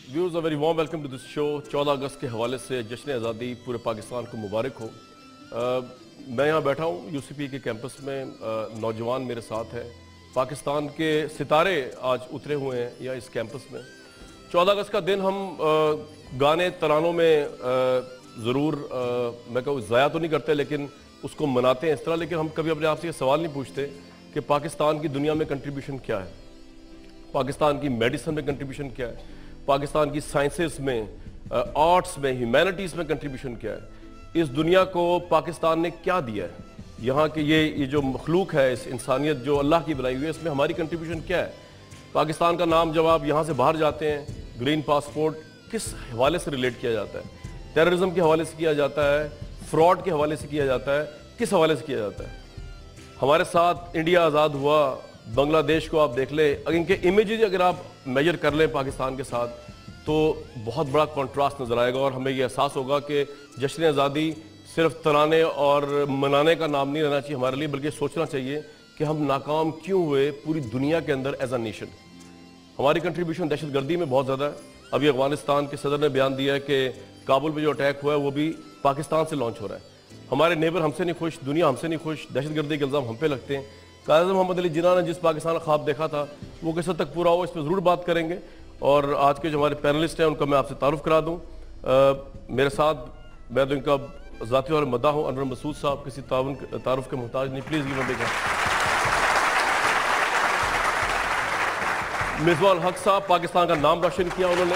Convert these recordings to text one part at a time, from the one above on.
Viewers a very warm welcome to this show. 14 अगस्त के हवाले से जश्न आज़ादी पूरे पाकिस्तान को मुबारक हो। मैं यहाँ बैठा हूँ यूसीपी के कैंपस में, नौजवान मेरे साथ हैं, पाकिस्तान के सितारे आज उतरे हुए हैं यहाँ इस कैंपस में। 14 अगस्त का दिन हम गाने तरानों में ज़रूर मैं कहूँ ज़ाया तो नहीं करते, लेकिन उसको मनाते हैं इस तरह। लेकिन हम कभी अपने आप से ये सवाल नहीं पूछते कि पाकिस्तान की दुनिया में कंट्रीब्यूशन क्या है, पाकिस्तान की मेडिसिन में कंट्रीब्यूशन क्या है, पाकिस्तान की साइंसेस में, आर्ट्स में, ह्यूमैनिटीज़ में कंट्रीब्यूशन क्या है, इस दुनिया को पाकिस्तान ने क्या दिया है, यहाँ के ये जो मखलूक है, इस इंसानियत जो अल्लाह की बनाई हुई है, इसमें हमारी कंट्रीब्यूशन क्या है। पाकिस्तान का नाम जब आप यहाँ से बाहर जाते हैं, ग्रीन पासपोर्ट किस हवाले से रिलेट किया जाता है, टेररिज्म के हवाले से किया जाता है, फ्रॉड के हवाले से किया जाता है, किस हवाले से किया जाता है। हमारे साथ इंडिया आज़ाद हुआ, बांग्लादेश को आप देख लें, इनके इमेजेस अगर आप मेजर कर लें पाकिस्तान के साथ तो बहुत बड़ा कॉन्ट्रास्ट नज़र आएगा और हमें ये एहसास होगा कि जश्न आज़ादी सिर्फ तराने और मनाने का नाम नहीं रहना चाहिए हमारे लिए, बल्कि सोचना चाहिए कि हम नाकाम क्यों हुए पूरी दुनिया के अंदर एज अ नेशन। हमारी कंट्रीब्यूशन दहशतगर्दी में बहुत ज़्यादा है। अभी अफगानिस्तान के सदर ने बयान दिया है कि काबुल में जो अटैक हुआ है वो भी पाकिस्तान से लॉन्च हो रहा है। हमारे नेबर हमसे नहीं खुश, दुनिया हमसे नहीं खुश, दहशतगर्दी के इल्ज़ाम हम पे लगते हैं। कायद मोहम्मद अली जिन्ना ने जिस पाकिस्तान का ख्वाब देखा था वो किस हद तक पूरा हो, इस पर ज़रूर बात करेंगे। और आज के जो हमारे पैनलिस्ट हैं उनका मैं आपसे तारुफ करा दूँ। मेरे साथ मैं तो इनका ज़ाती और मदा हूँ, अनवर मसूद साहब किसी तारुफ के मोहताज नहीं, प्लीज़ गिव देगा। मिसबा उल हक साहब, पाकिस्तान का नाम रोशन किया उन्होंने।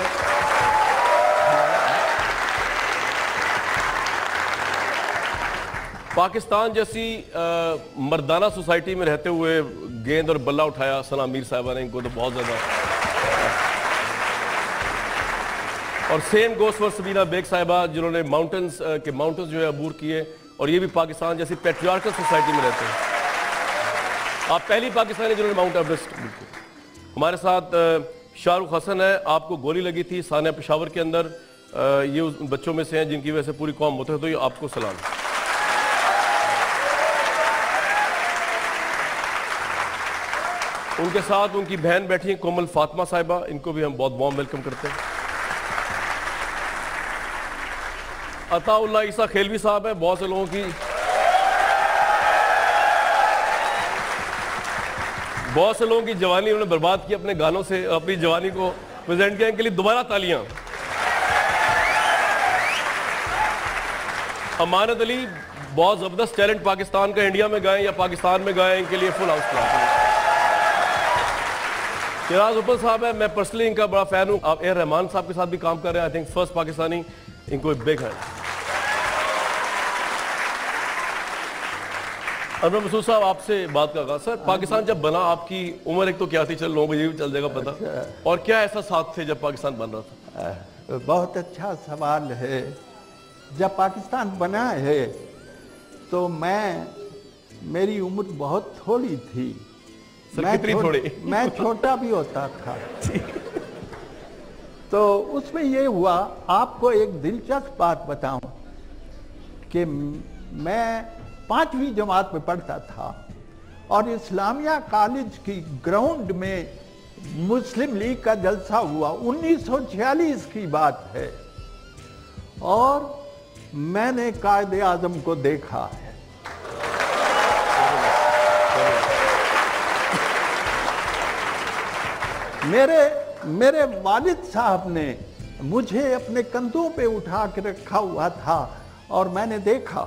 पाकिस्तान जैसी मर्दाना सोसाइटी में रहते हुए गेंद और बल्ला उठाया सना मीर साहिबा ने, इनको तो बहुत ज़्यादा। और same goes for Sabina Baig साहिबा जिन्होंने माउंटेन्स जो है अबूर किए, और ये भी पाकिस्तान जैसी पैट्रियार्कल सोसाइटी में रहते हैं। आप पहली पाकिस्तानी जिन्होंने माउंट एवरेस्ट। हमारे साथ शाहरुख हसन है, आपको गोली लगी थी सानिया पेशावर के अंदर, ये उस बच्चों में से हैं जिनकी वजह से पूरी कौम मुतहद हुई, आपको सलाम। उनके साथ उनकी बहन बैठी है कोमल फातिमा साहिबा, इनको भी हम बहुत वार्म वेलकम करते हैं। अताउल्लाह ईसा खेलवी साहब है, बहुत से लोगों की जवानी उन्होंने बर्बाद की अपने गानों से, अपनी जवानी को प्रेजेंट किया, इनके लिए दोबारा तालियां। अमानत अली, बहुत जबरदस्त टैलेंट पाकिस्तान का इंडिया में गए या पाकिस्तान में गए, इनके लिए फुल हाउस क्लास। शिराज उपल साहब है, मैं पर्सनली इनका बड़ा फैन हूँ, आप ए रहमान साहब के साथ भी काम कर रहे हैं, आई थिंक फर्स्ट पाकिस्तानी, इनको एक बिग हैंड। अनवर मसूद साहब, आपसे बात का सर, पाकिस्तान जब बना आपकी उम्र एक तो क्या थी, चल लोगों को ये भी चल जाएगा पता, और क्या ऐसा साथ थे जब पाकिस्तान बन रहा था? बहुत अच्छा सवाल है। जब पाकिस्तान बना है तो मेरी उम्र बहुत थोड़ी थी, मैं छोटा भी होता था। तो उसमें ये हुआ, आपको एक दिलचस्प बात बताऊं कि मैं 5वीं जमात में पढ़ता था और इस्लामिया कॉलेज की ग्राउंड में मुस्लिम लीग का जलसा हुआ, 1946 की बात है, और मैंने कायदे आजम को देखा है। मेरे वालिद साहब ने मुझे अपने कंधों पे उठा के रखा हुआ था और मैंने देखा।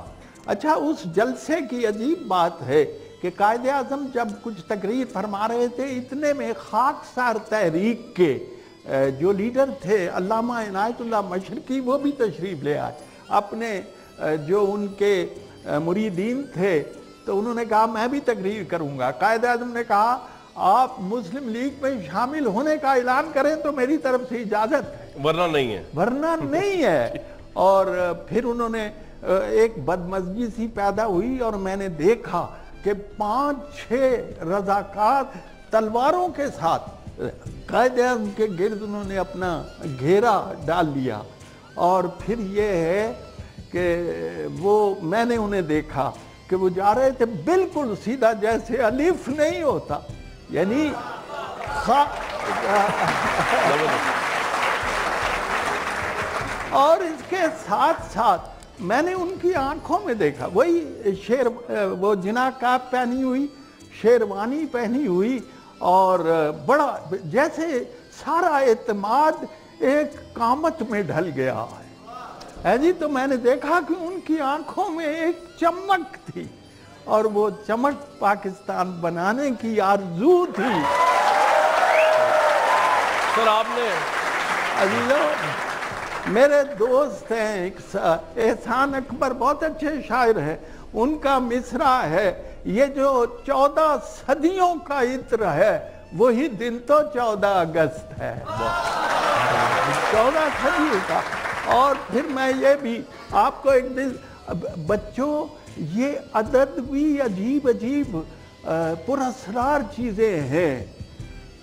अच्छा, उस जलसे की अजीब बात है कि कायदे आज़म जब कुछ तकरीर फरमा रहे थे, इतने में खाकसार तहरीक के जो लीडर थे अल्लामा इनायतुल्लाह मशरकी, वो भी तशरीफ़ ले आए। अपने जो उनके मुरीदीन थे तो उन्होंने कहा मैं भी तकरीर करूँगा। कायदे आज़म ने कहा आप मुस्लिम लीग में शामिल होने का ऐलान करें तो मेरी तरफ से इजाज़त है, वरना नहीं है। और फिर उन्होंने एक बदमज़गी सी पैदा हुई और मैंने देखा कि 5-6 रज़ाकार तलवारों के साथ कायदे-आज़म के गिर्द उन्होंने अपना घेरा डाल लिया। और फिर ये है कि मैंने उन्हें देखा कि वो जा रहे थे बिल्कुल सीधा, जैसे अलिफ नहीं होता, यानी और इसके साथ साथ मैंने उनकी आंखों में देखा, वही शेर, वो जिनाकाब पहनी हुई, शेरवानी पहनी हुई, और बड़ा जैसे सारा एतमाद एक कामत में ढल गया है जी। तो मैंने देखा कि उनकी आंखों में एक चमक थी, और वो चमक पाकिस्तान बनाने की आरज़ू थी। सर आपने अजीजों, मेरे दोस्त हैं, एक एहसान अकबर बहुत अच्छे शायर हैं, उनका मिसरा है, ये जो 14 सदियों का इत्र है वही दिन तो 14 अगस्त है, 14 सदियों का। और फिर मैं ये भी आपको एक दिन, बच्चों ये अदद भी अजीब अजीब पुरस्कार चीज़ें हैं।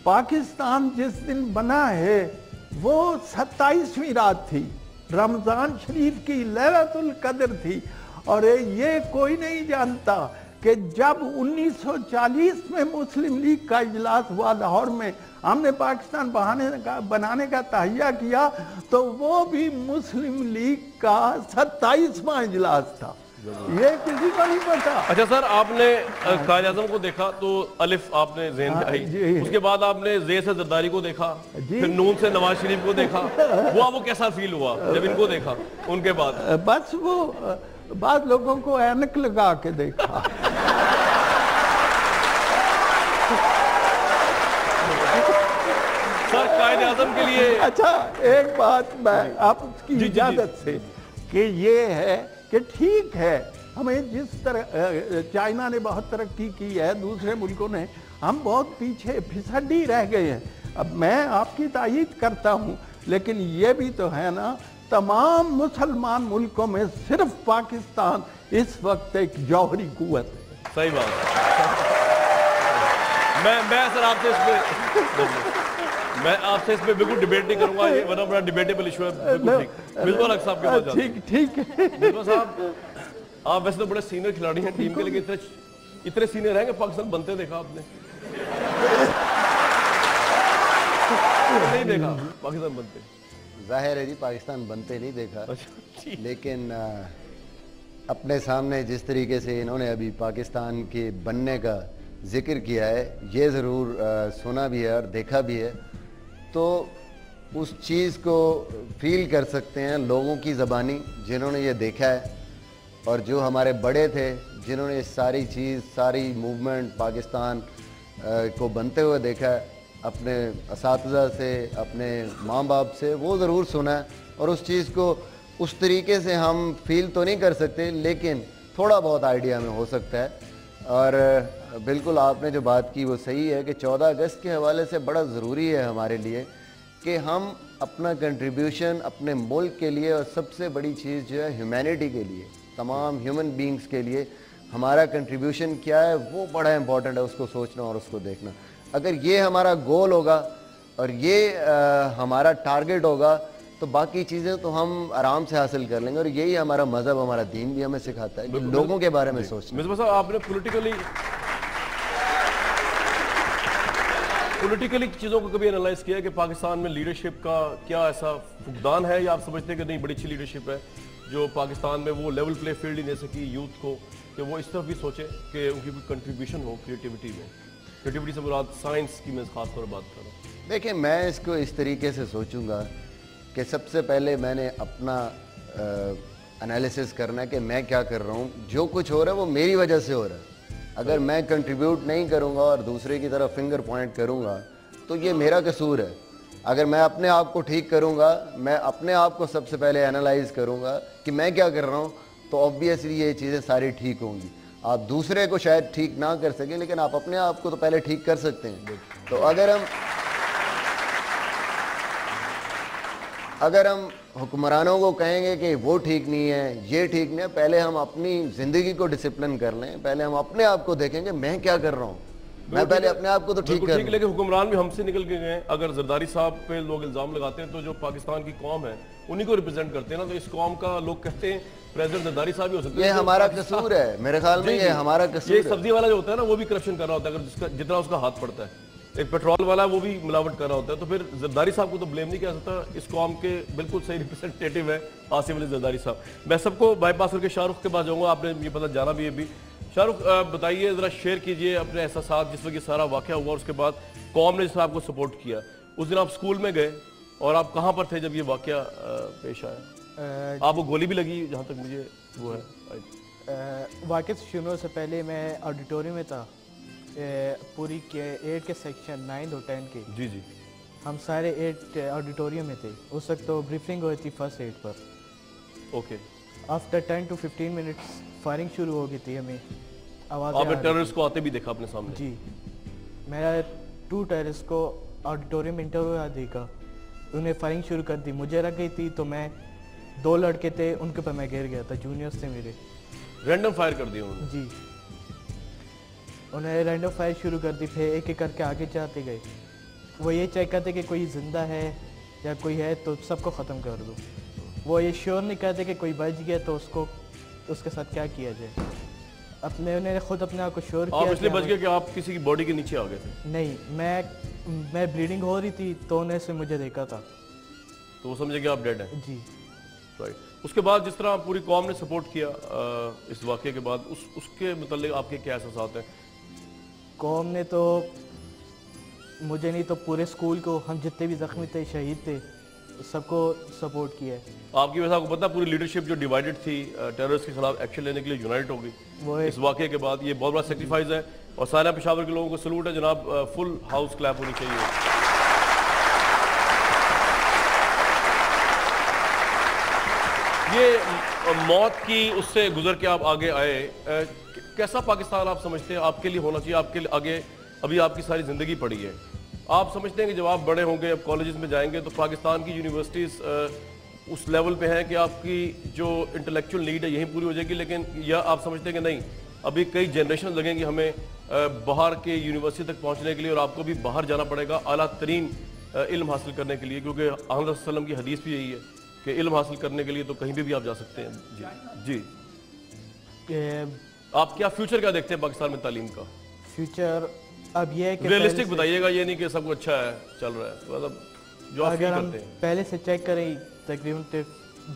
पाकिस्तान जिस दिन बना है वो 27वीं रात थी, रमज़ान शरीफ की लैलतुल कद्र थी, और ये कोई नहीं जानता कि जब 1940 में मुस्लिम लीग का इजलास हुआ लाहौर में, हमने पाकिस्तान बनाने का तहिया किया, तो वो भी मुस्लिम लीग का 27वां इजलास था, ये किसी को नहीं पता। अच्छा सर, आपने कायद आज़म को देखा तो अलिफ आपने ज़हन में आई, उसके बाद आपने जे से जरदारी को देखा, फिर नून से नवाज शरीफ को देखा, वो आपको कैसा फील हुआ जब इनको देखा? उनके बाद बस वो बाद लोगों को ऐनक लगा के देखा। सर कायद आज़म के लिए अच्छा एक बात मैं आपकी इजाजत से कि ये है कि ठीक है, हमें जिस तरह चाइना ने बहुत तरक्की की है, दूसरे मुल्कों ने, हम बहुत पीछे फिसड्डी रह गए हैं। अब मैं आपकी तायीद करता हूँ, लेकिन ये भी तो है ना, तमाम मुसलमान मुल्कों में सिर्फ पाकिस्तान इस वक्त एक जौहरी कुव्वत है। सही बात। मैं सर आपसे इस पे बिल्कुल डिबेट नहीं करूंगा, ये बड़ा डिबेटेबल इशू है। बिल्कुल अक्सर आपके पास ठीक है। बिल्कुल साहब, आप वैसे तो बड़े सीनियर खिलाड़ी हैं टीम के, लेकिन इतने सीनियर हैं कि पाकिस्तान बनते देखा आपने? नहीं देखा पाकिस्तान बनते? जाहिर है जी, पाकिस्तान बनते नहीं देखा, लेकिन अपने सामने जिस तरीके से इन्होंने अभी पाकिस्तान के बनने का जिक्र किया है, ये ज़रूर सुना भी है और देखा भी है, तो उस चीज़ को फील कर सकते हैं लोगों की ज़बानी जिन्होंने ये देखा है, और जो हमारे बड़े थे जिन्होंने ये सारी चीज़, सारी मूवमेंट पाकिस्तान को बनते हुए देखा है, अपने असातिज़ा से, अपने माँ बाप से, वो ज़रूर सुना है। और उस चीज़ को उस तरीके से हम फील तो नहीं कर सकते, लेकिन थोड़ा बहुत आइडिया में हो सकता है। और बिल्कुल आपने जो बात की वो सही है कि 14 अगस्त के हवाले से बड़ा ज़रूरी है हमारे लिए कि हम अपना कंट्रीब्यूशन अपने मुल्क के लिए, और सबसे बड़ी चीज़ जो है ह्यूमैनिटी के लिए, तमाम ह्यूमन बींग्स के लिए हमारा कंट्रीब्यूशन क्या है, वो बड़ा इंपॉर्टेंट है, उसको सोचना और उसको देखना। अगर ये हमारा गोल होगा और ये हमारा टारगेट होगा, तो बाकी चीज़ें तो हम आराम से हासिल कर लेंगे। और यही हमारा मज़हब, हमारा दीन भी हमें सिखाता है कि लोगों के बारे में सोचना। मिस्टर साहब, आपने पॉलिटिकली चीज़ों को कभी एनालाइज किया कि पाकिस्तान में लीडरशिप का क्या ऐसा फुकदान है, या आप समझते हैं कि नहीं बड़ी अच्छी लीडरशिप है जो पाकिस्तान में वो लेवल प्ले फील्ड ही दे सकी यूथ को, कि वो इस तरफ भी सोचे कि उनकी कोई कंट्रीब्यूशन हो क्रिएटिविटी में? क्रिएटिविटी से मुराद साइंस की मैं खास तौर पर बात कर रहा हूँ। देखिए, मैं इसको इस तरीके से सोचूंगा कि सबसे पहले मैंने अपना एनालिसिस करना है कि मैं क्या कर रहा हूँ। जो कुछ हो रहा है वो मेरी वजह से हो रहा है। अगर मैं कंट्रीब्यूट नहीं करूँगा और दूसरे की तरफ फिंगर पॉइंट करूँगा तो ये मेरा कसूर है। अगर मैं अपने आप को ठीक करूँगा, मैं अपने आप को सबसे पहले एनालाइज करूँगा कि मैं क्या कर रहा हूँ, तो ऑब्वियसली ये चीज़ें सारी ठीक होंगी। आप दूसरे को शायद ठीक ना कर सकें, लेकिन आप अपने आप को तो पहले ठीक कर सकते हैं। तो अगर हम हुक्मरानों को कहेंगे कि वो ठीक नहीं है, ये ठीक नहीं है, पहले हम अपनी ज़िंदगी को डिसिप्लिन कर लें। पहले हम अपने आप को देखेंगे मैं क्या कर रहा हूँ, मैं पहले अपने आप को तो ठीक कर। लेकिन हुक्मरान भी हमसे निकल के गए। अगर जरदारी साहब पे लोग इल्ज़ाम लगाते हैं तो जो पाकिस्तान की कौम है उन्हीं को रिप्रेजेंट करते हैं ना, तो इस कौम का लोग कहते हैं प्रेसिडेंट जरदारी साहब ही हो सकते हैं। ये हमारा कसूर है, मेरे ख्याल में ये हमारा कसूर है। सब्जी वाला जो होता है ना, वो भी करप्शन कर रहा होता है अगर जितना उसका हाथ पड़ता है। एक पेट्रोल वाला वो भी मिलावट कर रहा होता है, तो फिर जरदारी साहब को तो ब्लेम नहीं किया सकता। इस कौम के बिल्कुल सही रिप्रेजेंटेटिव है आसिफ अली जरदारी साहब। मैं सबको बाईपास करके शाहरुख के पास जाऊंगा, आपने ये पता जाना भी है भी। शाहरुख बताइए, जरा शेयर कीजिए अपने एहसास जिस वक्त ये सारा वाकया हुआ, उसके बाद कौम ने जिस आपको सपोर्ट किया। उस दिन आप स्कूल में गए और आप कहाँ पर थे जब ये वाकया पेश आया? आपको गोली भी लगी जहाँ तक मुझे वो है। वाकया शुरू से पहले मैं ऑडिटोरियम में था, पूरी के 8 के सेक्शन 9 और 10 के। जी जी, हम सारे 8 ऑडिटोरियम में थे। उस वक्त तो ब्रीफिंग हुई थी फर्स्ट एड पर। Okay. After 10 to 15 minutes firing शुरू हो गई थी, हमें आवाज़। आपने टेररिस्ट को आते भी देखा अपने सामने? जी, मैं 2 टेररिस्ट को ऑडिटोरियम में इंटरव्यू देखा, उन्हें फायरिंग शुरू कर दी। मुझे लग गई थी तो मैं 2 लड़के थे उनके ऊपर मैं गिर गया था, जूनियर्स थे मेरे। रैंडम फायर कर दिया उन्होंने? जी, उन्हें रैंडम फायर शुरू कर दी, फिर एक एक करके आगे जाते गए। वो ये चेक करते कि कोई ज़िंदा है या कोई है तो सबको ख़त्म कर दो। वो ये श्योर नहीं करते कि कोई बच गया तो उसके साथ क्या किया जाए। उन्होंने खुद अपने आप को श्योर किया। आप इसलिए बच गए कि आप किसी की बॉडी के नीचे आ गए थे? नहीं, मैं ब्लीडिंग हो रही थी तो उन्हें से मुझे देखा था तो वो समझे कि आप डेड हैं? जी। राइट। उसके बाद जिस तरह पूरी कौम ने सपोर्ट किया इस वाक़े के बाद, उसके मतलब आपके क्या एहसास हैं? कौम ने तो मुझे नहीं तो पूरे स्कूल को, हम जितने भी जख्मी थे, शहीद थे, सबको सपोर्ट किया है। आपकी वजह आपको पता पूरी लीडरशिप जो डिवाइडेड थी टेररिस्ट के खिलाफ एक्शन लेने के लिए यूनाइट हो गई वो इस वाक़े के बाद। ये बहुत बड़ा सेक्रीफाइस है और सारा पेशावर के लोगों को सलूट है जनाब। फुल हाउस क्लैप होनी चाहिए। ये मौत की उससे गुजर के आप आगे आए, कैसा पाकिस्तान आप समझते हैं आपके लिए होना चाहिए? आपके आगे अभी आपकी सारी ज़िंदगी पड़ी है, आप समझते हैं कि जब आप बड़े होंगे, अब कॉलेजेस में जाएंगे तो पाकिस्तान की यूनिवर्सिटीज़ उस लेवल पे हैं कि आपकी जो इंटेलेक्चुअल नीड है यहीं पूरी हो जाएगी, लेकिन या आप समझते हैं कि नहीं, अभी कई जनरेशन लगेंगी हमें बाहर के यूनिवर्सिटी तक पहुंचने के लिए और आपको भी बाहर जाना पड़ेगा आला तरीन इल्म हासिल करने के लिए, क्योंकि अहमद वसल्लम की हदीस भी यही है कि इल्म हासिल करने के लिए तो कहीं भी आप जा सकते हैं। जी जी, आप क्या फ्यूचर क्या देखते हैं पाकिस्तान में तालीम का? फ्यूचर अब ये है कि रियलिस्टिक बताइएगा, ये नहीं कि सब कुछ अच्छा है चल रहा है, मतलब जो आप अगर हम करते हैं। पहले से चेक करें तकरीबन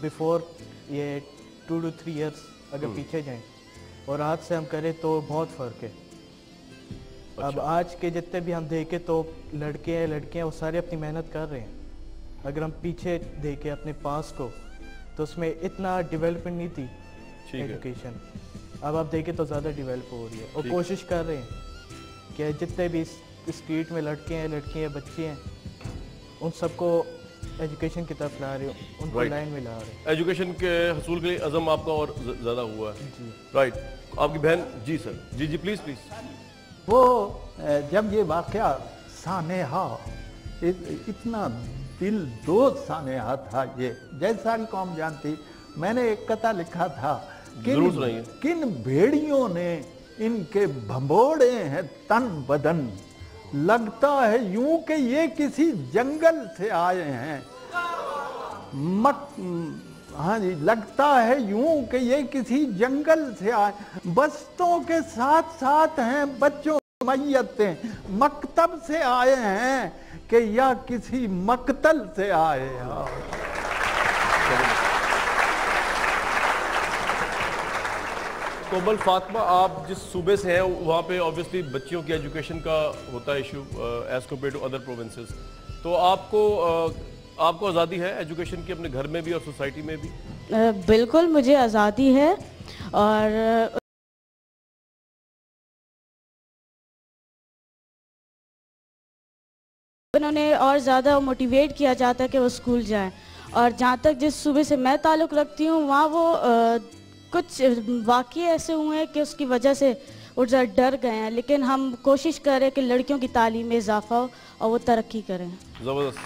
बिफोर ये 2 to 3 इयर्स अगर पीछे जाएं और आज से हम करें तो बहुत फ़र्क है। अच्छा। अब आज के जितने भी हम देखें तो लड़के हैं लड़कियां वो सारे अपनी मेहनत कर रहे हैं। अगर हम पीछे देखें अपने पास को तो उसमें इतना डेवलपमेंट नहीं थी एजुकेशन। अब आप देखें तो ज़्यादा डेवलप हो रही है और कोशिश कर रहे हैं कि जितने भी स्ट्रीट में लड़के हैं लड़कियां बच्चे हैं उन सबको एजुकेशन की तरफ ला रहे हो, उनको लाइन में ला रहे हैं। एजुकेशन के हसूल के लिए अज़म आपका और ज़्यादा हुआ है। राइट। आपकी बहन? जी सर, जी जी प्लीज़ प्लीज़। वो जब ये वाकया सानेहा, इतना दिल दोज सानेहा था ये, जैसा कि कौम जानती, मैंने एक कथा लिखा था किन भेड़ियों ने इनके भंबोड़े हैं तन बदन, लगता है यूं कि ये किसी जंगल से आए हैं। हाँ जी, लगता है यूं कि ये किसी जंगल से आए, बस्तों के साथ साथ हैं बच्चों मैयतें, मकतब से आए हैं कि या किसी मकतल से आए हैं। कोमल फातिमा, आप जिस सूबे से हैं वहाँ पे ऑब्वियसली बच्चियों की एजुकेशन का होता है issue as compare to other provinces, तो आपको आज़ादी है एजुकेशन की अपने घर में भी और सोसाइटी में भी? बिल्कुल मुझे आज़ादी है और उन्होंने और ज़्यादा मोटिवेट किया जाता है कि वो स्कूल जाएं। और जहाँ तक जिस सूबे से मैं ताल्लुक़ रखती हूँ वहाँ वो कुछ वाक़ये ऐसे हुए हैं कि उसकी वजह से वो डर गए हैं, लेकिन हम कोशिश करें कि लड़कियों की तालीम में इजाफा हो और वो तरक्की करें। ज़बरदस्त।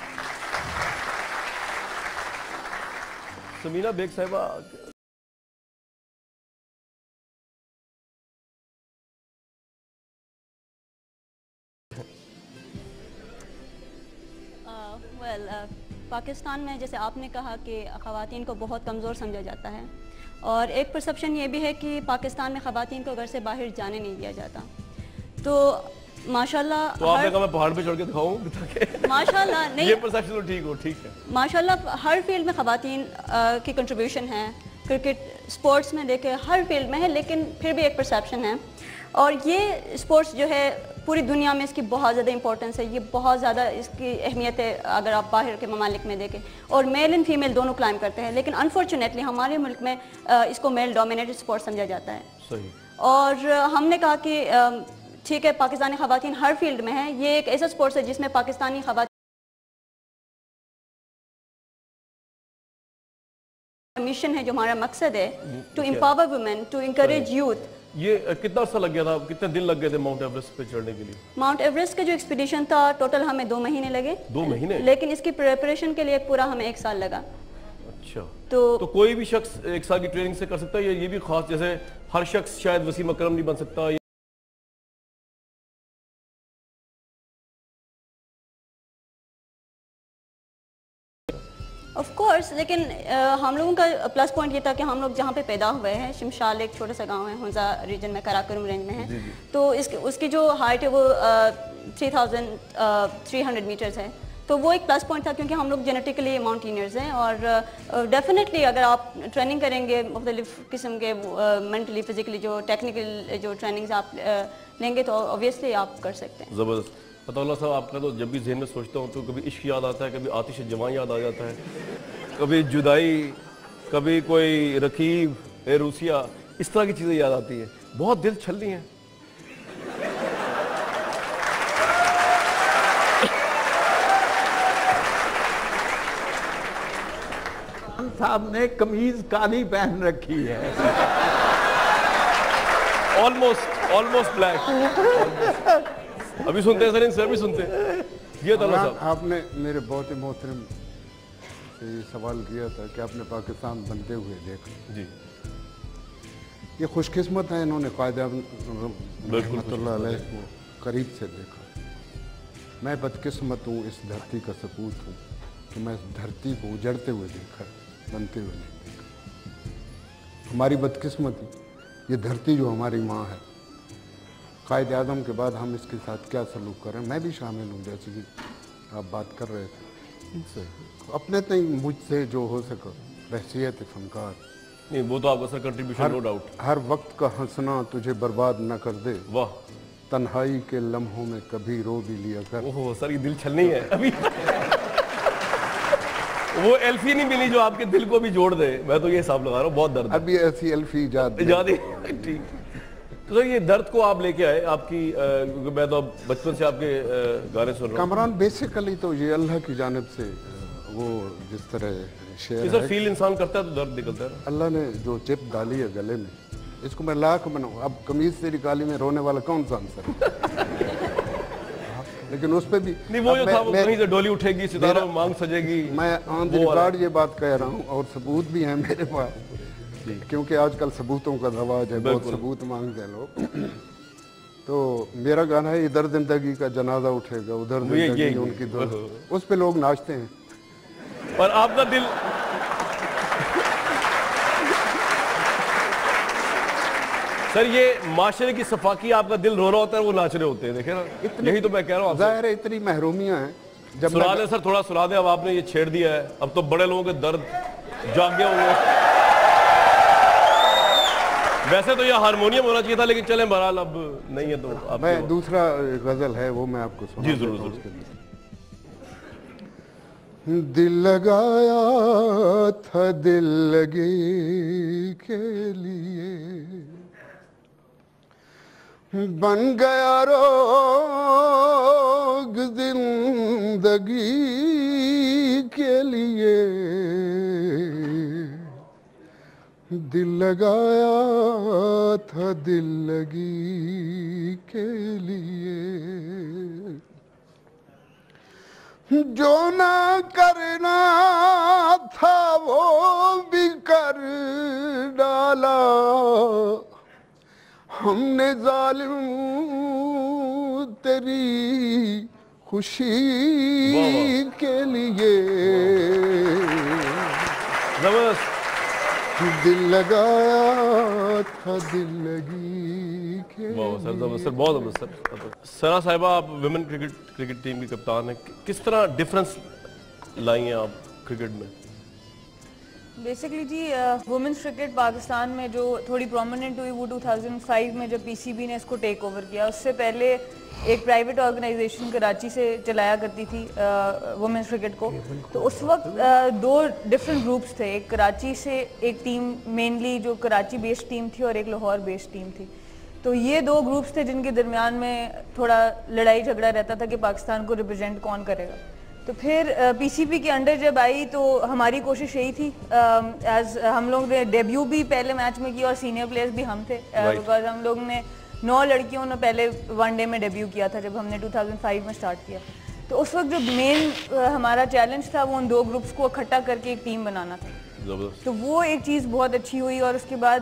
समीना बेग साहिबा, पाकिस्तान में जैसे आपने कहा कि ख़वातीन को बहुत कमज़ोर समझा जाता है और एक परसेप्शन ये भी है कि पाकिस्तान में ख़वातीन को घर से बाहर जाने नहीं दिया जाता। तो माशाल्लाह। तो आपने कहा मैं पहाड़ पे चढ़ के दिखाऊं ताकि माशाल्लाह नहीं, ये परसेप्शन तो ठीक हो, ठीक है। माशाल्लाह हर फील्ड में ख़वातीन की कंट्रीब्यूशन है, क्रिकेट स्पोर्ट्स में देखे हर फील्ड में है, लेकिन फिर भी एक परसेप्शन है। और ये स्पोर्ट्स जो है पूरी दुनिया में इसकी बहुत ज़्यादा इंपॉर्टेंस है, ये बहुत ज़्यादा इसकी अहमियत है अगर आप बाहर के ममालिक में देखें। और मेल एंड फीमेल दोनों क्लाइम करते हैं, लेकिन अनफॉर्चुनेटली हमारे मुल्क में इसको मेल डोमिनेटेड स्पोर्ट समझा जाता है। सही। और हमने कहा कि ठीक है, पाकिस्तानी ख़वातीन हर फील्ड में है, ये एक ऐसा स्पोर्ट्स है जिसमें पाकिस्तानी ख़वातीन मिशन है, जो हमारा मकसद है, to empower women, to encourage youth. ये कितना अर्सा लग गया था, कितने दिन लग गए थे माउंट एवरेस्ट पे चढ़ने के लिए? माउंट एवरेस्ट का जो एक्सपीडिशन था टोटल हमें 2 महीने लगे। 2 महीने? लेकिन इसकी प्रिपरेशन के लिए पूरा हमें 1 साल लगा। अच्छा। तो कोई भी शख्स 1 साल की ट्रेनिंग से कर सकता है, ये भी खास, जैसे हर शख्स शायद वसीम अकरम नहीं बन सकता? ऑफ कोर्स, लेकिन हम लोगों का प्लस पॉइंट ये था कि हम लोग जहाँ पे पैदा हुए हैं, शिमशाल एक छोटा सा गांव है, हुंजा रीजन में, कराकोरम रेंज में है। तो उसकी जो हाइट है वो 3300 मीटर्स है। तो वो एक प्लस पॉइंट था, क्योंकि हम लोग जेनेटिकली माउंटेनियर्स हैं। और डेफिनेटली अगर आप ट्रेनिंग करेंगे मुख्तलिफ किस्म के मेंटली फिजिकली जो टेक्निकल जो ट्रेनिंग्स आप लेंगे तो ऑब्वियसली आप कर सकते हैं। ज़बरदस्त। अताउल्लाह साहब, आपका तो जब भी जहन में सोचता हूँ तो कभी इश्क याद आता है, कभी आतिश जवां याद आ जाता है, कभी जुदाई, कभी कोई रकीब ए रूसिया, इस तरह की चीज़ें याद आती हैं। बहुत दिल छलनी है। साहब ने कमीज काली पहन रखी है। Almost black. अभी सुनते हैं सर, इन सर भी सुनते हैं। ये साहब, आपने मेरे बहुत ही मोहतरम से ये सवाल किया था कि आपने पाकिस्तान बनते हुए देखा जी। ये खुशकिस्मत है, इन्होंने क़ायद रहमतुल्लाह अलैह को करीब से देखा। मैं बदकिस्मत हूँ, इस धरती का सपूत हूँ कि मैं इस धरती को उजड़ते हुए देखा, बनते हुए नहीं देखा। हमारी बदकिस्मती, ये धरती जो हमारी माँ है, कायद आज़म के बाद हम इसके साथ क्या सलूक करें। मैं भी शामिल हूँ, जैसे कि आप बात कर रहे थे, अपने तक मुझसे जो हो सका हैसियत फनकार। नहीं, वो तो आपका सर कंट्रीब्यूशन, नो डाउट। हर वक्त का हंसना तुझे बर्बाद न कर दे, वाह। तन्हाई के लम्हों में कभी रो भी लिया कर। ओहो सर, ये दिल छलनी है। अभी वो एल्फी नहीं मिली जो आपके दिल को भी जोड़ दे। मैं तो ये हिसाब लगा रहा हूँ, बहुत दर्द। अभी ऐसी एल्फी इजाद ठीक। तो सर, ये दर्द को आप लेके आए आपकी, मैं तो बचपन से आपके गाने सुन रहा हूँ। कामरान, बेसिकली तो ये अल्लाह की जानिब से वो जिस तरह शेर सर फील इंसान करता है तो दर्द निकलता है। अल्लाह ने जो चिप डाली है गले में, इसको मैं लाख बनाऊँ। अब कमीज तेरी काली में रोने वाला कौन सा आंसर? लेकिन उस पे भी नहीं, वो जो था वो कहीं से डोली उठेगी, सितारों में मांग सजेगी। मैं ऑन द रिकॉर्ड ये बात कह रहा हूँ, और सबूत भी है मेरे पास, क्योंकि आजकल सबूतों का रवाज है, बहुत सबूत मांगते हैं लोग। तो मेरा गाना है, इधर जिंदगी का जनाजा उठेगा, उधर जिंदगी उनकी दोस्त, उस पे लोग नाचते हैं। और आपका दिल सर, ये माशरे की सफाकी, आपका दिल रो रहा होता है, वो नाच रहे होते हैं, देखे ना। यही तो मैं कह रहा हूँ, जाहिर है इतनी महरूमियां हैं। जब सुना दे सर, थोड़ा सुना दे। अब आपने ये छेड़ दिया है, अब तो बड़े लोगों के दर्द जागे होंगे। वैसे तो यह हारमोनियम होना चाहिए था, लेकिन चलें बहरहाल अब नहीं है तो आप। मैं दूसरा गजल है वो मैं आपको सुना। जी जरूर। दिल लगाया था दिल लगी के लिए, बन गया रोग जिंदगी के लिए। दिल लगाया था दिल लगी के लिए, जो ना करना था वो भी कर डाला, हमने जालिम तेरी खुशी के लिए। दिल लगाया था दिल लगी के सर बहुत जबरदस्त सर। सना साहिबा, आप वुमेन क्रिकेट टीम की कप्तान हैं, किस तरह डिफरेंस लाई हैं आप क्रिकेट में? बेसिकली जी वुमेन्स क्रिकेट पाकिस्तान में जो थोड़ी प्रोमिनेंट हुई वो 2005 में जब पीसीबी ने इसको टेक ओवर किया। उससे पहले एक प्राइवेट ऑर्गेनाइजेशन कराची से चलाया करती थी वुमेन्स क्रिकेट को। तो उस वक्त दो डिफरेंट ग्रुप्स थे, एक कराची से एक टीम मेनली जो कराची बेस्ड टीम थी और एक लाहौर बेस्ड टीम थी। तो ये दो ग्रुप्स थे जिनके दरमियान में थोड़ा लड़ाई झगड़ा रहता था कि पाकिस्तान को रिप्रेजेंट कौन करेगा। तो फिर पीसीबी के अंडर जब आई तो हमारी कोशिश यही थी, एज हम लोग ने डेब्यू भी पहले मैच में किया और सीनियर प्लेयर्स भी हम थे, बिकॉज हम लोग ने 9 लड़कियों ने पहले वनडे में डेब्यू किया था जब हमने 2005 में स्टार्ट किया। तो उस वक्त जो मेन हमारा चैलेंज था वो उन दो ग्रुप्स को इकट्ठा करके एक टीम बनाना था। तो वो एक चीज़ बहुत अच्छी हुई और उसके बाद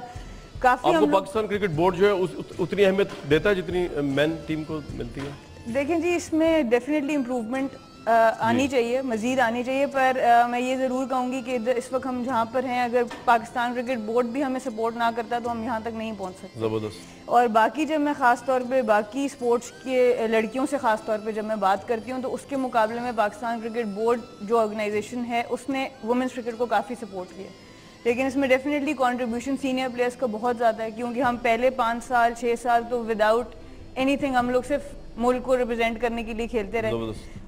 काफ़ी आपको पाकिस्तान क्रिकेट बोर्ड जो है उतनी अहमियत देता है जितनी मेन टीम को मिलती है? देखें जी, इसमें डेफिनेटली इम्प्रूवमेंट आनी चाहिए, मज़ीद आनी चाहिए, पर मैं ये ज़रूर कहूँगी कि इस वक्त हम जहाँ पर हैं, अगर पाकिस्तान क्रिकेट बोर्ड भी हमें सपोर्ट ना करता तो हम यहाँ तक नहीं पहुँच सकते। ज़बरदस्त। और बाकी जब मैं ख़ास तौर पे बाकी स्पोर्ट्स के लड़कियों से ख़ास तौर पे जब मैं बात करती हूँ तो उसके मुकाबले में पाकिस्तान क्रिकेट बोर्ड जो ऑर्गेनाइजेशन है उसने वुमेंस क्रिकेट को काफ़ी सपोर्ट किया। लेकिन इसमें डेफिनेटली कंट्रीब्यूशन सीनियर प्लेयर्स का बहुत ज़्यादा है, क्योंकि हम पहले 5 साल 6 साल तो विदाउट एनीथिंग हम लोग सिर्फ मुल्क को रिप्रेजेंट करने के लिए खेलते रहे।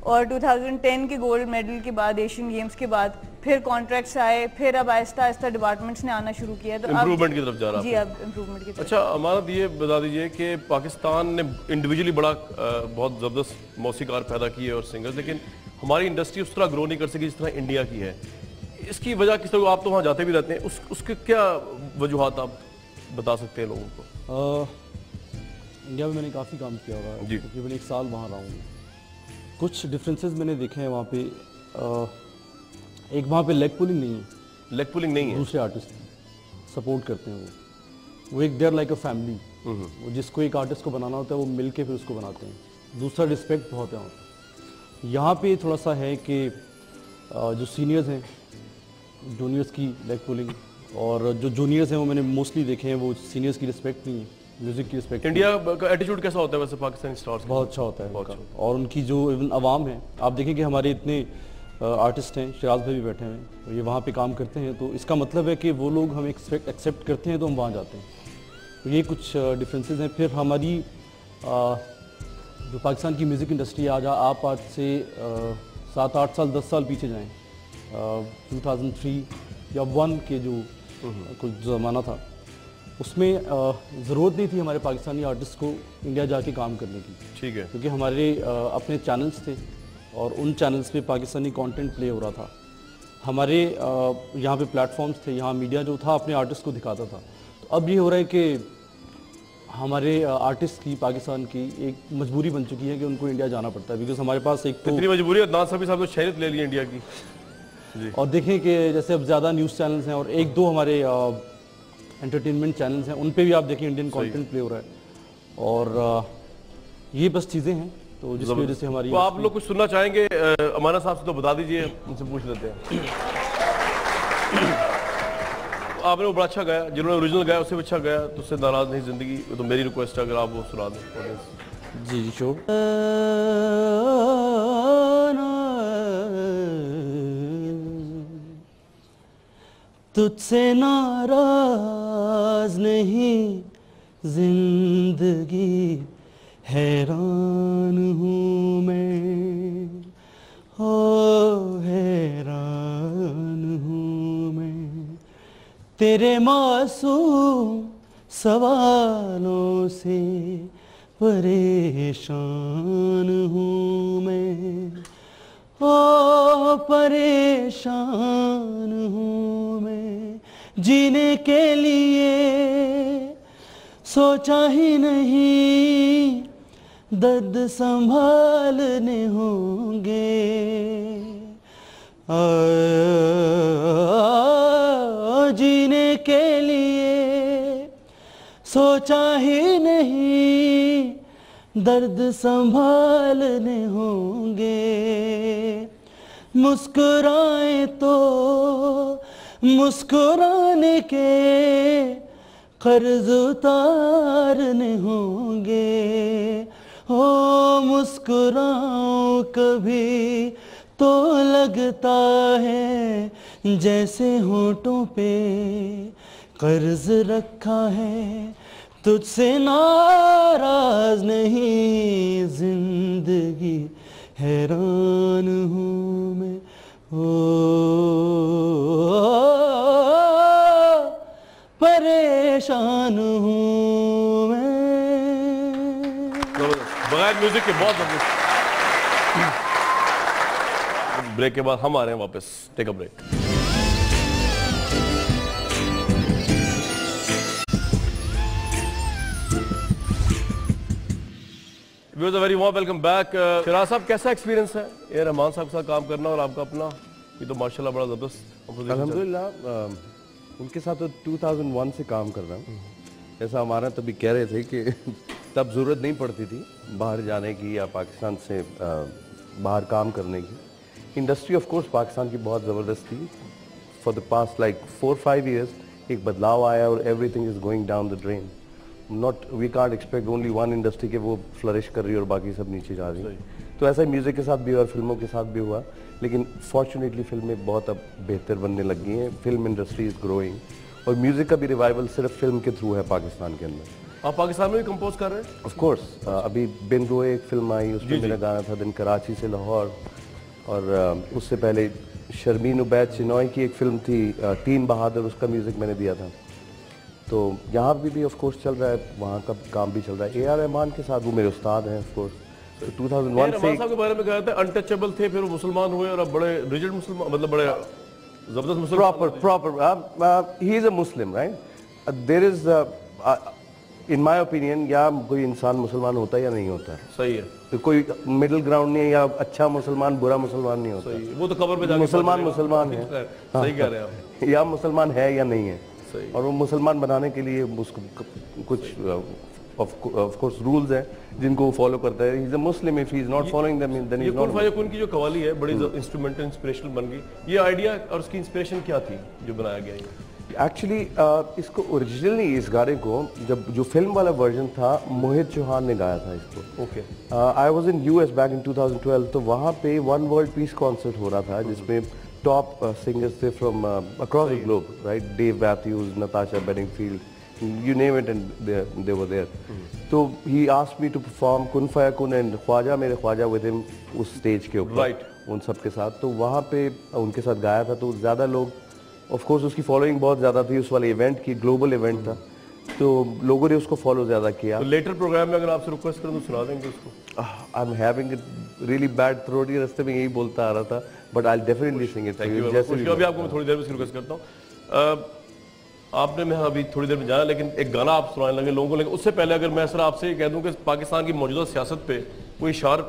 और 2010 के गोल्ड मेडल के बाद, एशियन गेम्स के बाद फिर कॉन्ट्रैक्ट्स आए, फिर अब आहिस्ता आहिस्ता डिपार्टमेंट्स ने आना शुरू किया। तो इम्प्रूवमेंट की तरफ जा रहा है। जी, अब इम्प्रूवमेंट की तरफ। अच्छा, अमानत ये बता दीजिए कि पाकिस्तान ने इंडिविजुअली बड़ा बहुत ज़बरदस्त मौसीकार पैदा किए और सिंगर्स, लेकिन हमारी इंडस्ट्री उस तरह ग्रो नहीं कर सकी जिस तरह इंडिया की है। इसकी वजह किस तरह, आप तो वहाँ जाते भी रहते हैं, उसके क्या वजूहात आप बता सकते हैं लोगों को? इंडिया में मैंने काफ़ी काम किया हुआ है, तकरीबन 1 साल वहाँ रहा हूँ। कुछ डिफरेंसेस मैंने देखे हैं वहाँ पे। एक वहाँ पे लेग पुलिंग नहीं है। लेग पुलिंग नहीं है? दूसरे आर्टिस्ट सपोर्ट करते हैं वो एक देयर लाइक अ फैमिली। वो जिसको एक आर्टिस्ट को बनाना होता है वो मिल के फिर उसको बनाते हैं। दूसरा रिस्पेक्ट बहुत है वहाँ पे। यहाँ पे थोड़ा सा है कि जो सीनियर्स हैं, जूनियर्स की लेग पुलिंग, और जो जूनियर्स हैं वो मैंने मोस्टली देखे हैं वो सीनियर्स की रिस्पेक्ट नहीं है, म्यूजिक की रिस्पेक्ट। इंडिया का एटीट्यूड कैसा होता है वैसे पाकिस्तानी स्टार्स? बहुत अच्छा होता है उनका। और उनकी जो इवन अवाम है, आप देखें कि हमारे इतने आर्टिस्ट हैं, शिराज भाई भी बैठे हैं, ये वहाँ पे काम करते हैं, तो इसका मतलब है कि वो लोग हमें एक्सेप्ट करते हैं तो हम वहाँ जाते हैं। तो ये कुछ डिफरेंसेस हैं। फिर हमारी जो पाकिस्तान की म्यूज़िक इंडस्ट्री आज से 7, 8 साल 10 साल पीछे जाएँ, 2003 या 1 के जो कुछ ज़माना था, उसमें ज़रूरत नहीं थी हमारे पाकिस्तानी आर्टिस्ट को इंडिया जाके काम करने की। ठीक है। क्योंकि हमारे अपने चैनल्स थे और उन चैनल्स पे पाकिस्तानी कंटेंट प्ले हो रहा था। हमारे यहाँ पे प्लेटफॉर्म्स थे, यहाँ मीडिया जो था अपने आर्टिस्ट को दिखाता था। तो अब ये हो रहा है कि हमारे आर्टिस्ट की, पाकिस्तान की एक मजबूरी बन चुकी है कि उनको इंडिया जाना पड़ता है, बिकॉज हमारे पास एक तो इतनी मजबूरी है, ना सभी साहब तो शहरियत ले ली इंडिया की जी। और देखें कि जैसे अब ज़्यादा न्यूज़ चैनल्स हैं और 1-2 हमारे एंटरटेनमेंट चैनल्स हैं, उन पे भी आप देखें इंडियन कंटेंट प्ले हो रहा है। और ये बस चीज़ें हैं तो जिसकी वजह से हमारी। तो आप लोग कुछ सुनना चाहेंगे अमाना साहब से तो बता दीजिए, उनसे पूछ लेते हैं। आपने वो बड़ा अच्छा गाया, जिन्होंने ओरिजिनल गाया उससे भी अच्छा गाया, तो उससे नाराज़ नहीं ज़िंदगी। तो मेरी रिक्वेस्ट है अगर आप वो सुना दें। जी शो। तुझसे नाराज नहीं जिंदगी, हैरान हूँ मैं, हो हैरान हूँ मैं, तेरे मासूम सवालों से परेशान हूँ मैं, ओ परेशान हूँ मैं, जीने के लिए सोचा ही नहीं, दर्द संभालने होंगे, जीने के लिए सोचा ही नहीं, दर्द संभालने होंगे, मुस्कुराए तो मुस्कुराने के कर्ज उतारने होंगे। हो मुस्कुराऊं कभी तो लगता है जैसे होठों पे कर्ज रखा है, तुझसे नाराज नहीं जिंदगी हैरान हूँ मैं। ओ परेशान हूँ मैं। बगैर म्यूजिक के बहुत जबरदस्त। ब्रेक के बाद हम आ रहे हैं वापस। Take a break. Very warm welcome back. Shiraz साहब, कैसा एक्सपीरियंस है ए रहमान साहब के साथ काम करना और आपका अपना? ये तो माशाल्लाह बड़ा जबरदस्त। अल्हम्दुलिल्लाह उनके साथ तो 2001 से काम कर रहा हूँ। जैसा हमारा तभी कह रहे थे कि तब ज़रूरत नहीं पड़ती थी बाहर जाने की या पाकिस्तान से बाहर काम करने की। इंडस्ट्री ऑफ कोर्स पाकिस्तान की बहुत ज़बरदस्त थी। For the past like 4-5 years एक बदलाव आया और everything is going down the drain. Not we can't expect only one industry के वो फ्लरिश कर रही है और बाकी सब नीचे जा रही है। तो ऐसा ही म्यूज़िक के साथ भी हुआ और फिल्मों के साथ भी हुआ, लेकिन फॉर्चुनेटली फिल्में बहुत अब बेहतर बनने लग गई हैं। फिल्म इंडस्ट्री इज़ ग्रोइंग और म्यूज़िक का भी रिवाइवल सिर्फ फिल्म के थ्रू है पाकिस्तान के अंदर। आप पाकिस्तान में भी कंपोज कर रहे हैं? Of course. अभी बिन रोए एक फिल्म आई, उसमें मेरा गाना था दिन कराची से लाहौर, और उससे पहले शर्मीन उबैद चिनॉय की एक फिल्म थी तीन बहादुर, उसका म्यूज़िक मैंने दिया था। तो यहाँ भी ऑफ कोर्स चल रहा है, वहाँ का काम भी चल रहा है। AR रहमान के साथ, वो मेरे उस्ताद हैं ऑफ कोर्स। तो 2001 से साहब के बारे में कहते हैं अनटचेबल थे, फिर वो मुसलमान हुए और अब बड़े रिजिड मुसलमान, मतलब बड़े जबरदस्त मुसलमान। Proper he is a Muslim, right. There is in my opinion, या कोई इंसान मुसलमान होता है या नहीं होता है। सही है। तो कोई मिडिल ग्राउंड नहीं है, या अच्छा मुसलमान बुरा मुसलमान नहीं होता। सही है। वो तो कबर पे जाके मुसलमान है। सही कह रहे हैं आप। या मुसलमान है या नहीं है। और वो मुसलमान बनाने के लिए उसको कुछ ऑफ कोर्स रूल्स हैं जिनको वो फॉलो करता है। He is a Muslim, if he is not following them then he is not. कुन की जो कवाली है बड़ी इंस्ट्रूमेंटल इंस्पिरेशनल बन गई। ये आइडिया और उसकी इंस्पिरेशन क्या थी जो बनाया गया ये? एक्चुअली इसको ओरिजिनली इस गाने को जब जो फिल्म वाला वर्जन था मोहित चौहान ने गाया था इसको। Okay. I was in US back in 2012, तो वहाँ पे वन वर्ल्ड पीस कॉन्सर्ट हो रहा था जिसमें टॉप सिंगर्स थे from across the globe, right. Dave Matthews, Natasha Bedingfield, you name it, and they were there. तो he asked me to perform कुन फयाकुन एंड ख्वाजा, मेरे ख्वाजा with him उस स्टेज के ऊपर, right. उन सब के साथ। तो वहाँ पे उनके साथ गाया था, तो ज़्यादा लोग ऑफ कोर्स उसकी फॉलोइंग बहुत ज़्यादा थी उस वाले इवेंट की। ग्लोबल इवेंट था तो लोगों ने उसको फॉलो ज़्यादा किया। तो लेटर प्रोग्राम में अगर आपसे रिक्वेस्ट करूँ तो सुना देंगे उसको? I am having it really bad throat, ये रास्ते में यही बोलता आ रहा था, but I will definitely sing it. जैसे भी आपको मैं थोड़ी देर में रिक्वेस्ट करता हूँ। आपने, मैं अभी थोड़ी देर में जाना, लेकिन एक गाना आप सुनाने लगे लोगों को। लेकिन उससे पहले अगर मैं सर आपसे कह दूं कि पाकिस्तान की मौजूदा सियासत पे कोई इशार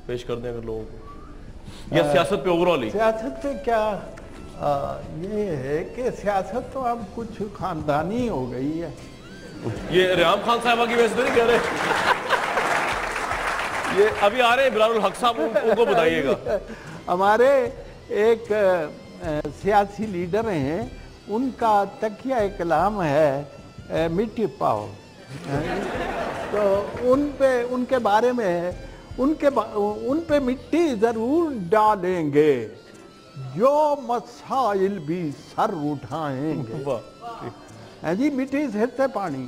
पेश कर दें अगर लोगों को, या सियासत पे ओवरऑल ही। सियासत पे क्या ये है कि सियासत तो अब कुछ खानदानी हो गई है। ये रियाम खान साहबा की वजह से तो नहीं कह रहे? ये अभी आ रहे हैं बिलाल हक साहब, उनको बताइएगा। हमारे एक सियासी लीडर हैं, उनका तकिया कलाम है मिट्टी पाओ। तो उनके बारे में उन पे मिट्टी जरूर डालेंगे जो मसाइल भी सर उठाएंगे। है जी, मिट्टी से पानी,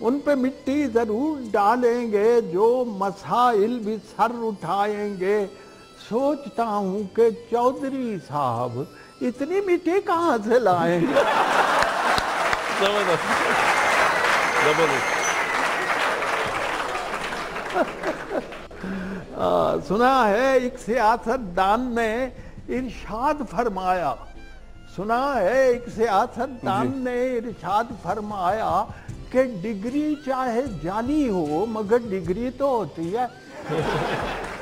उन पे मिट्टी जरूर डालेंगे जो मसाइल भी सर उठाएंगे। सोचता हूँ कि चौधरी साहब इतनी मिट्टी कहाँ से लाएंगे। जबरदस्त, जबरदस्त। सुना है एक सियासतदान ने इरशाद फरमाया, सुना है एक सियासतदान ने इरशाद फरमाया कि डिग्री चाहे जाली हो मगर डिग्री तो होती है।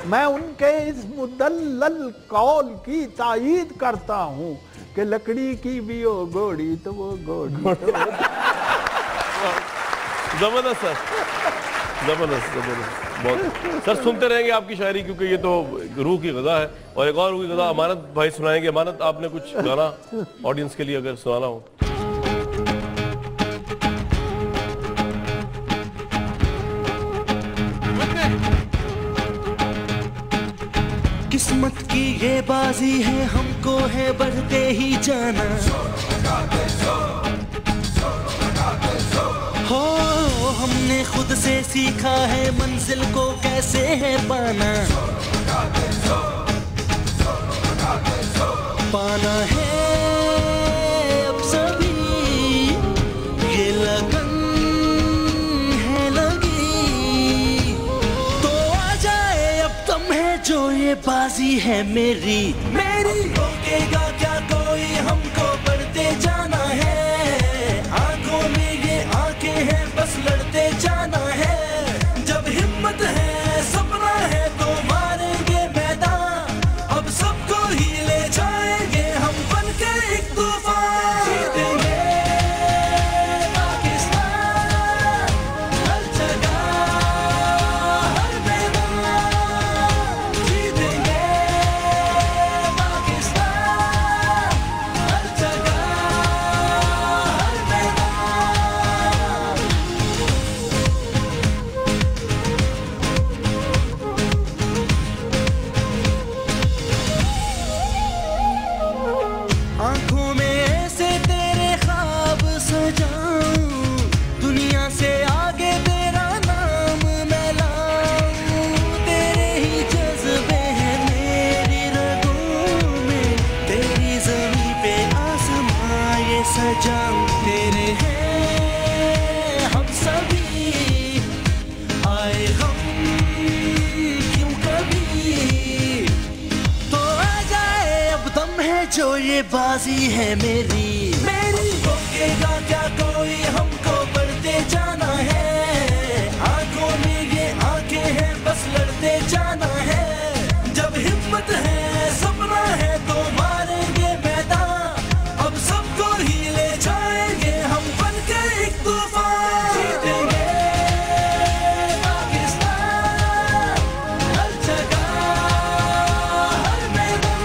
मैं उनके इस मुदल्लल कौल की तायीद करता हूँ कि लकड़ी की भी हो घोड़ी तो वो घोड़ी तो जबरदस्त सर, जबरदस्त जबरदस्त बहुत। सर सुनते रहेंगे आपकी शायरी क्योंकि ये तो रूह की ग़िज़ा है। और एक और रूह की ग़िज़ा अमानत भाई सुनाएंगे। अमानत, आपने कुछ गाना ऑडियंस के लिए अगर सुनाना हो। किस्मत की ये बाजी है, हमको है बढ़ते ही जाना। हो हमने खुद से सीखा है मंजिल को कैसे है पाना। पाना है अब सभी, ये लगन है लगी, तो आ जाए अब दम है जो ये बाजी है मेरी। रोकेगा क्या कोई, हमको बढ़ते जाना है। आंखों में ये आंखें हैं, बस लड़ते जाना है। जब हिम्मत है, सपना है, तो मारेंगे मैदान। अब सबको ही ले जाएंगे हम बन के एक तूफान। जीतेंगे पाकिस्तान, हर जगह हर मैदान। जीतेंगे पाकिस्तान, हर जगह हर मैदान। आंखों में ऐसे तेरे ख्वाब सजाऊं, दुनिया से आगे तेरा नाम मैं लाऊं। तेरे ही जज्बे हैं मेरी रगों में, तेरी ज़मीं पे आसमां ये सजाऊं। तेरे हैं हम सभी, आए हम क्यों कभी, तो आ जाए अब दम है जो ये बाजी है मेरी। रोकेगा क्या कोई, हमको बढ़ते जाना है। आंखों में ये आंखें हैं, बस लड़ते जाना है। जब हिम्मत है, सपना है, तो मारेंगे मैदान। अब सबको ही ले जाएंगे हम बन के एक तूफान। जीतेंगे पाकिस्तान, हर जगह हर मैदान।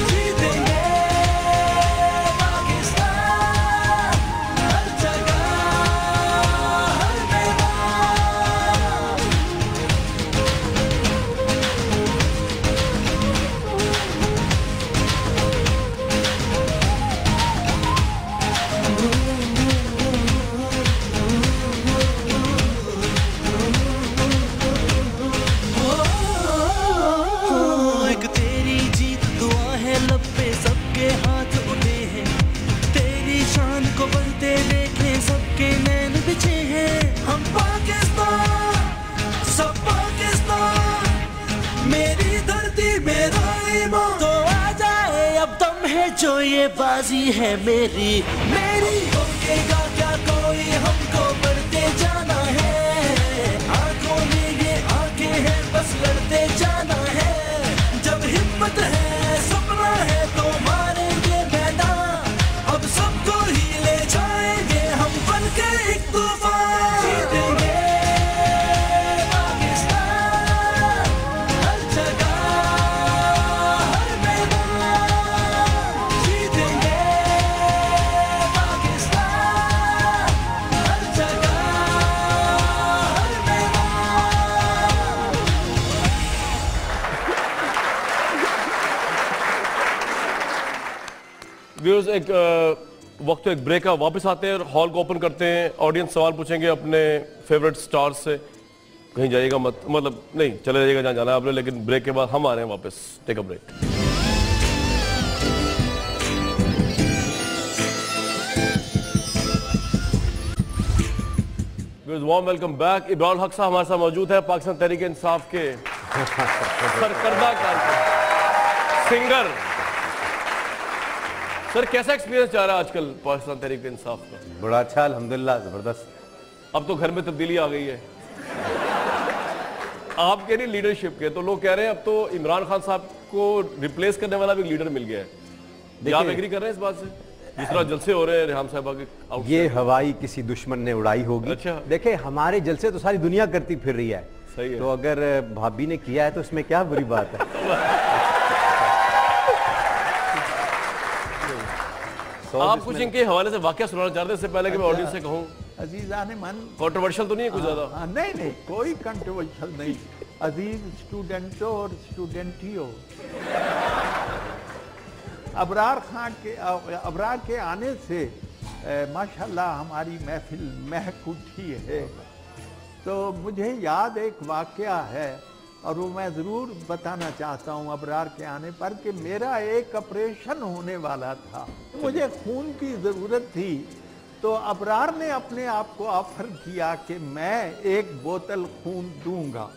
जीतेंगे पाकिस्तान, हर जगह हर मैदान। एक तेरी जीत दुआ है, लब पे सबके हाथ उठे हैं। तेरी शान को बढ़ते देखे सबके नैन बिछे हैं। हम पाकिस्तान, सब पाकिस्तान, मेरी धरती मेरा ईमान। तो आ जाए अब दम है जो ये बाजी है मेरी। रोकेगा क्या कोई, हमको बढ़ते जाना है। आंखों में ये आंखें हैं, बस लड़ते जाना है। जब हिम्मत है, सपना है, तो मारेंगे मैदान। अब सबको ही ले जाएंगे हम बन के एक तूफान। जीतेंगे पाकिस्तान, हर जगह हर मैदान। जीतेंगे पाकिस्तान, हर जगह हर मैदान। व्यूअर्स, एक वक्त एक ब्रेक का, वापस आते हैं और हॉल को ओपन करते हैं। ऑडियंस सवाल पूछेंगे अपने फेवरेट स्टार्स से। कहीं जाइएगा मत, मतलब नहीं, चले जाइएगा जहाँ जाना है आपने, लेकिन ब्रेक के बाद हम आ रहे हैं वापस। Take a break. Warm welcome back. Ibrahim Haq साहब हमारे साथ मौजूद है, पाकिस्तान तहरीक इंसाफ के सरकर्दा कारकुन, सिंगर। सर कैसा एक्सपीरियंस जा रहा है आजकल पाकिस्तान तहरीक इंसाफ का? बड़ा अच्छा, अल्हम्दुलिल्लाह, जबरदस्त। अब तो घर में तब्दीली आ गई है। आप कह रही लीडरशिप के, तो लोग कह रहे हैं अब तो इमरान खान साहब को रिप्लेस करने वाला भी लीडर मिल गया है। आप एग्री कर रहे हैं इस बात से? जिस तरह जलसे हो रहे हैं रेहाम साहबा के ये हवाई किसी दुश्मन ने उड़ाई होगी। अच्छा। देखे हमारे जलसे तो सारी दुनिया करती फिर रही है, सही है। तो अगर भाभी ने किया है तो इसमें क्या बुरी बात है। आप कुछ इनके हवाले से वाकया सुनाना चाहते हैं इससे पहले कि मैं ऑडियंस से कहूँ? अजीजान मन, कंट्रोवर्शियल तो नहीं है कुछ ज्यादा? नहीं, कोई कंट्रोवर्शियल नहीं। अजीज स्टूडेंटों और स्टूडेंटियों, अबरार के आने से माशाल्लाह हमारी महफिल महक उठी है। तो मुझे याद एक वाकया है और वो मैं ज़रूर बताना चाहता हूँ अबरार के आने पर कि मेरा एक ऑपरेशन होने वाला था, मुझे खून की ज़रूरत थी। तो अबरार ने अपने आप को ऑफर किया कि मैं एक बोतल खून दूंगा।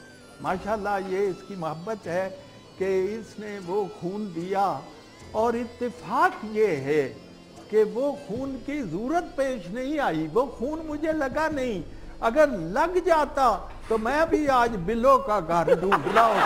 माशाल्लाह ये इसकी मोहब्बत है कि इसने वो खून दिया और इत्तेफाक ये है कि वो खून की ज़रूरत पेश नहीं आई, वो खून मुझे लगा नहीं। अगर लग जाता तो मैं भी आज बिल्लो का घर ढूंढ रहा हूँ।